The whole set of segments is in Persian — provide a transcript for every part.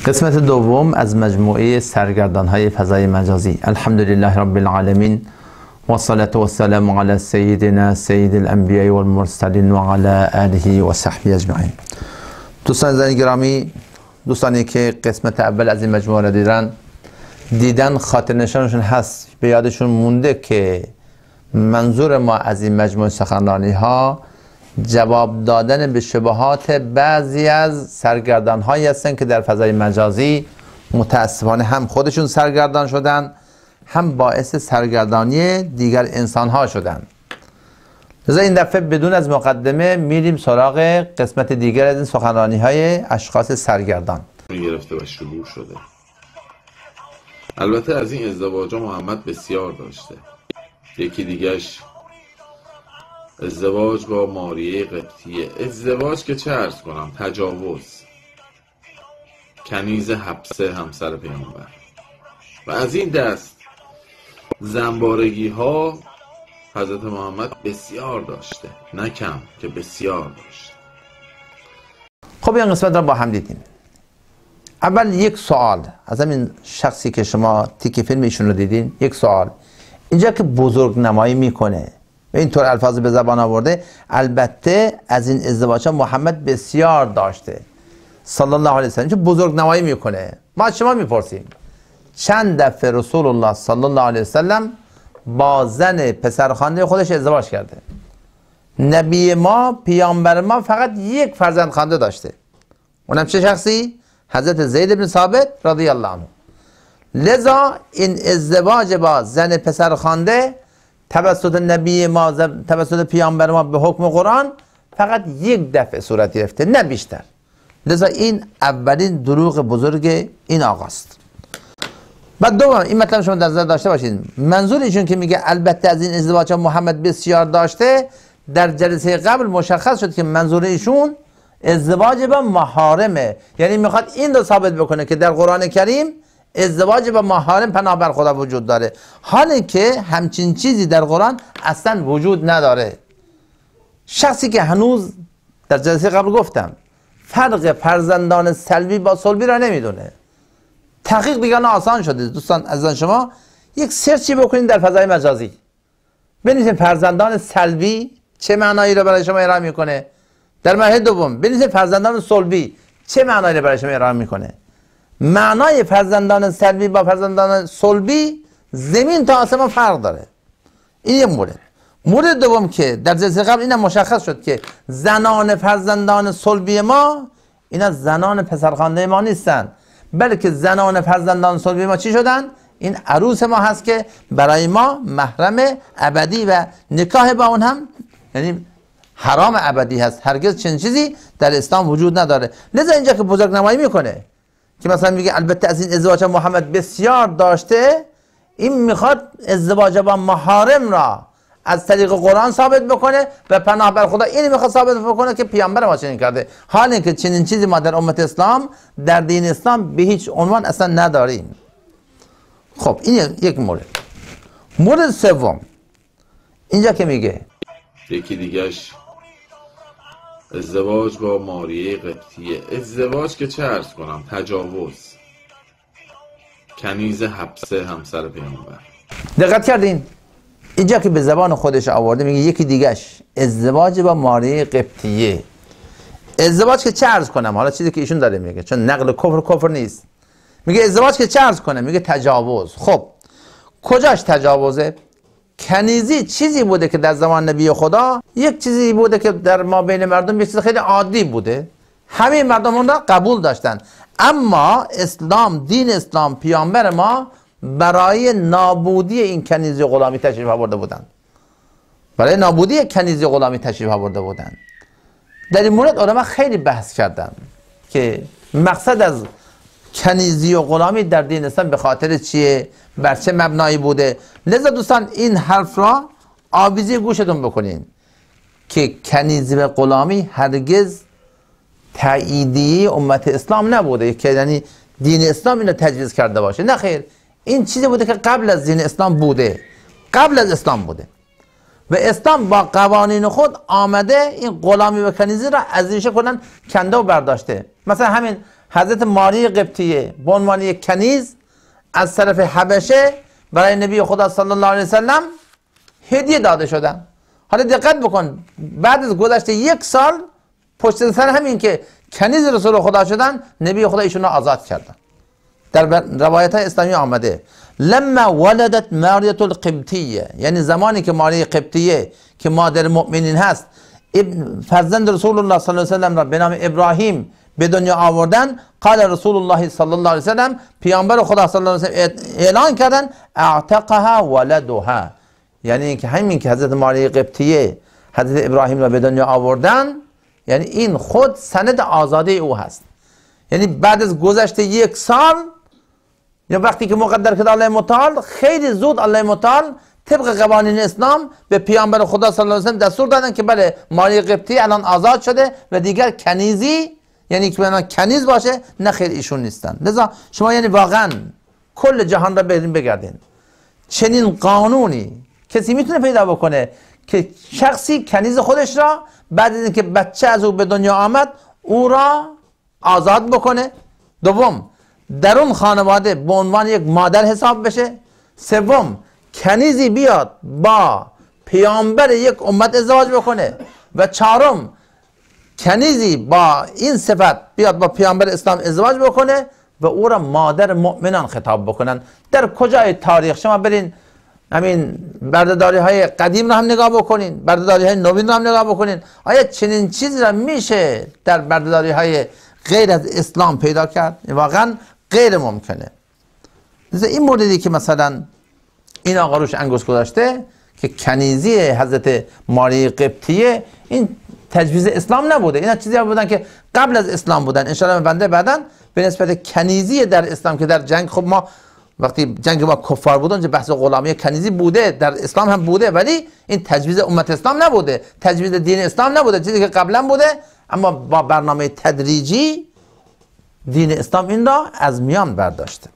قسمت دوم از مجموعه سرگردان‌های فضای مجازی. الحمدلله رب العالمین و الصلاة و السلام علی سیدنا سید الانبیاء و المرسلین و علی آله و صحبه اجمعین. دوستان عزیز گرامی، دوستانی که قسمت اول از این مجموعه را دیدن خاطر نشانشون هست، به یادشون مونده که منظور ما از این مجموعه سخنرانی ها جواب دادن به شبهات بعضی از سرگردان هایی هستن که در فضای مجازی متاسفانه هم خودشون سرگردان شدن، هم باعث سرگردانی دیگر انسان ها شدن. لذا این دفعه بدون از مقدمه میریم سراغ قسمت دیگر از این سخنرانی های اشخاص سرگردان. گرفته و شروع شده. البته از این ازدواج محمد بسیار داشته. یکی دیگهش ازدواج با ماریه قبطیه، ازدواج که چه عرض کنم، تجاوز، کنیز حبسه همسر پیامبر و از این دست زنبارگی ها حضرت محمد بسیار داشته، نه کم که بسیار داشته. خب این قسمت را با هم دیدیم. اول یک سوال از همین شخصی که شما تیک فیلم ایشون رو دیدین، یک سوال اینجا که بزرگ نمایی میکنه و اینطور الفاظ به زبان آورده، البته از این ازدواج ها محمد بسیار داشته صلی الله علیه وسلم، چه بزرگ نمایی میکنه. ما از شما میپرسیم چند دفعه رسول الله صلی الله علیه وسلم با زن پسرخوانده خودش ازدواج کرده؟ نبی ما، پیامبر ما فقط یک فرزند خوانده داشته، اونم چه شخصی؟ حضرت زید بن ثابت رضی الله عنه. لذا این ازدواج با زن پسرخوانده توسط نبی ما، توسط پیامبر ما به حکم قرآن فقط یک دفعه صورت گرفته، نه بیشتر. لذا این اولین دروغ بزرگ این آقاست. بعد دوم این مطلب شما در نظر داشته باشید، منظور ایشون که میگه البته از این ازدواج محمد بسیار داشته، در جلسه قبل مشخص شد که منظور ایشون ازدواج با محارمه، یعنی میخواد این رو ثابت بکنه که در قرآن کریم ازدواج با محارم پناه بر خدا وجود داره، حالی که همچین چیزی در قرآن اصلا وجود نداره. شخصی که هنوز در جلسه قبل گفتم فرق فرزندان سلبی با صلبی را نمیدونه، تحقیق دیگه آسان شده. دوستان عزیزان شما یک سرچی بکنید در فضای مجازی، ببینید فرزندان سلبی چه معنایی را برای شما ارائه میکنه. در مرحله دوم ببینید فرزندان صلبی چه معنایی را برای شما ارائه میکنه. معنای فرزندان سلبی با فرزندان صلبی زمین تا آسمان فرق داره. این یک مورد. مورد دوم که در جلسه قبل اینم مشخص شد که زنان فرزندان صلبی ما اینا زنان پسرخوانده ما نیستن، بلکه زنان فرزندان صلبی ما چی شدن؟ این عروس ما هست که برای ما محرم ابدی و نکاح با اون هم یعنی حرام ابدی هست. هرگز چنین چیزی در اسلام وجود نداره. لذا اینجا که بزرگ نمایی میکنه که مثلا میگه البته از این ازدواج محمد بسیار داشته، این میخواد ازدواج با محارم را از طریق قرآن ثابت بکنه و پناه بر خدا این میخواد ثابت بکنه که پیامبر ما چنین کرده، حالی که چنین چیزی ما در امت اسلام، در دین اسلام به هیچ عنوان اصلا نداریم. خب این یک مورد. مورد سوم اینجا که میگه یکی دیگهش ازدواج با ماریه قبطیه، ازدواج که چه عرض کنم، تجاوز، کنیز حبسه همسر پیامبر. دقت کردین اینجا که به زبان خودش آورده میگه یکی دیگهش ازدواج با ماریه قبطیه. ازدواج که چه عرض کنم، حالا چیزی که ایشون داره میگه چون نقل کفر نیست، میگه ازدواج که چه عرض کنم، میگه تجاوز. خب کجاش تجاوزه؟ کنیزی چیزی بوده که در زمان نبی خدا یک چیزی بوده که در ما بین مردم یک چیز خیلی عادی بوده، همه مردم اون را قبول داشتن. اما اسلام، دین اسلام، پیامبر ما برای نابودی این کنیزی غلامی تشریف آورده بودند. برای نابودی کنیزی غلامی تشریف آورده بودند. در این مورد علما خیلی بحث کردن که مقصد از کنیزی و غلامی در دین اسلام به خاطر چیه، بر چه مبنایی بوده. لذا دوستان این حرف را آویزی گوشتون بکنین که کنیزی و غلامی هرگز تاییدیه امت اسلام نبوده که یعنی دین اسلام اینو تجویز کرده باشه، نه خیر، این چیزی بوده که قبل از دین اسلام بوده، قبل از اسلام بوده و اسلام با قوانین خود آمده این غلامی و کنیزی را از ریشه کنن کنده و برداشته. مثلا همین حضرت ماری قبطیه به عنوان یک کنیز از طرف حبشه برای نبی خدا صلی الله علیه وسلم هدیه داده شدن. حالا دقت بکن، بعد از گذشت 1 سال پشت سر همین که کنیز رسول خدا شدن، نبی خدا ایشون رو آزاد کردن. در روایت های اسلامی آمده لما ولدت ماریه القبطیه، یعنی زمانی که ماری قبطیه که مادر مؤمنین هست فرزند رسول الله صلی الله علیه و را به نام ابراهیم به دنیا آوردن، قال رسول الله صلی الله علیه و سلم، پیامبر خدا صلی الله علیه و سلم اعلان کردن اعتقها ولدها، یعنی اینکه همین که حضرت ماری قبطیه حضرت ابراهیم را به دنیا آوردن، یعنی این خود سند آزاده او هست. یعنی بعد از گذشت 1 سال یا وقتی که مقدر کرد الله متعال، خیلی زود الله متعال طبق قوانین اسلام به پیامبر خدا صلی الله علیه و سلم دستور دادن که بله ماری قبطی الان آزاد شده و دیگر کنیزی، یعنی که بنا کنیز باشه، نه خیر ایشون نیستن. لذا شما یعنی واقعا کل جهان را برین بگردین، چنین قانونی کسی میتونه پیدا بکنه که شخصی کنیز خودش را بعد از اینکه بچه از او به دنیا آمد او را آزاد بکنه؟ دوم، در اون خانواده به عنوان یک مادر حساب بشه. سوم، کنیزی بیاد با پیامبر یک امت ازدواج بکنه. و چهارم، کنیزی با این صفت بیاد با پیامبر اسلام ازدواج بکنه و او را مادر مؤمنان خطاب بکنن. در کجای تاریخ شما برین همین بردهداری های قدیم رو هم نگاه بکنین، بردهداری های نوین رو هم نگاه بکنین، آیا چنین چیزی را میشه در بردهداری های غیر از اسلام پیدا کرد؟ واقعا غیر ممکنه. این موردی که مثلا این آقا روش انگشت گذاشته که کنیزی حضرت ماری قبطیه، این تجویز اسلام نبوده، اینا چیزی بودن که قبل از اسلام بودن. ان شاءالله بنده بعداً به نسبت کنیزی در اسلام که در جنگ، خب ما وقتی جنگ با کفار بودن که بحث غلامی کنیزی بوده، در اسلام هم بوده، ولی این تجویز امت اسلام نبوده، تجویز دین اسلام نبوده، چیزی که قبلا بوده، اما با برنامه تدریجی دین اسلام این را از میان برداشته.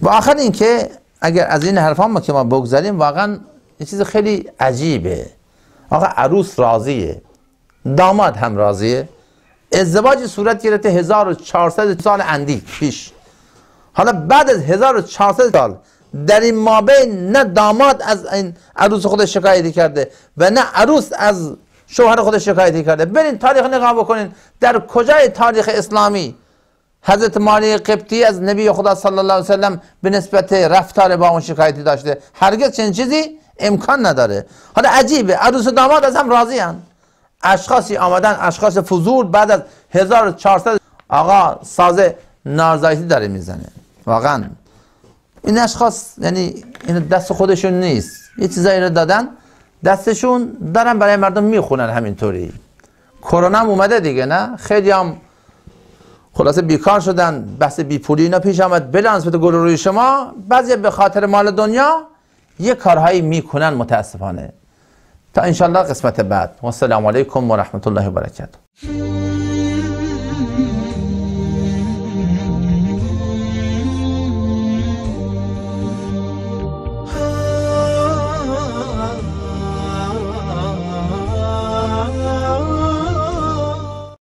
و آخر این که اگر از این حرفا ما که ما بگذاریم، واقعا یه چیز خیلی عجیبه. آقا عروس راضیه، داماد هم راضیه، ازدواج صورت گرفته 1400 سال اندی پیش. حالا بعد از 1400 سال در این مابین نه داماد از این عروس خودش شکایتی کرده و نه عروس از شوهر خودش شکایتی کرده. برین تاریخ نگاه بکنین، در کجای تاریخ اسلامی حضرت ماری قبطی از نبی خدا صلی الله علیه و سلم به نسبت رفتار با اون شکایتی داشته؟ هرگز چنین چیزی امکان نداره. حالا عجیبه، عروس و داماد از هم راضی هستند. اشخاصی آمدن، اشخاص فضول، بعد از 1400 آقا ساز نارضایتی داره میزنه. واقعا این اشخاص یعنی این دست خودشون نیست، یه چیزایی رو دادن دستشون، دارن برای مردم میخونن همینطوری. کرونا هم اومده دیگه، نه خیلی هم خلاصه بیکار شدن، بحث بیپولی اینا پیش آمد. بلا نسبت گل روی شما، بعضی به خاطر مال دنیا یه کارهایی میکنن متاسفانه. تا انشالله قسمت بعد. و السلام علیکم و رحمت الله و برکاته.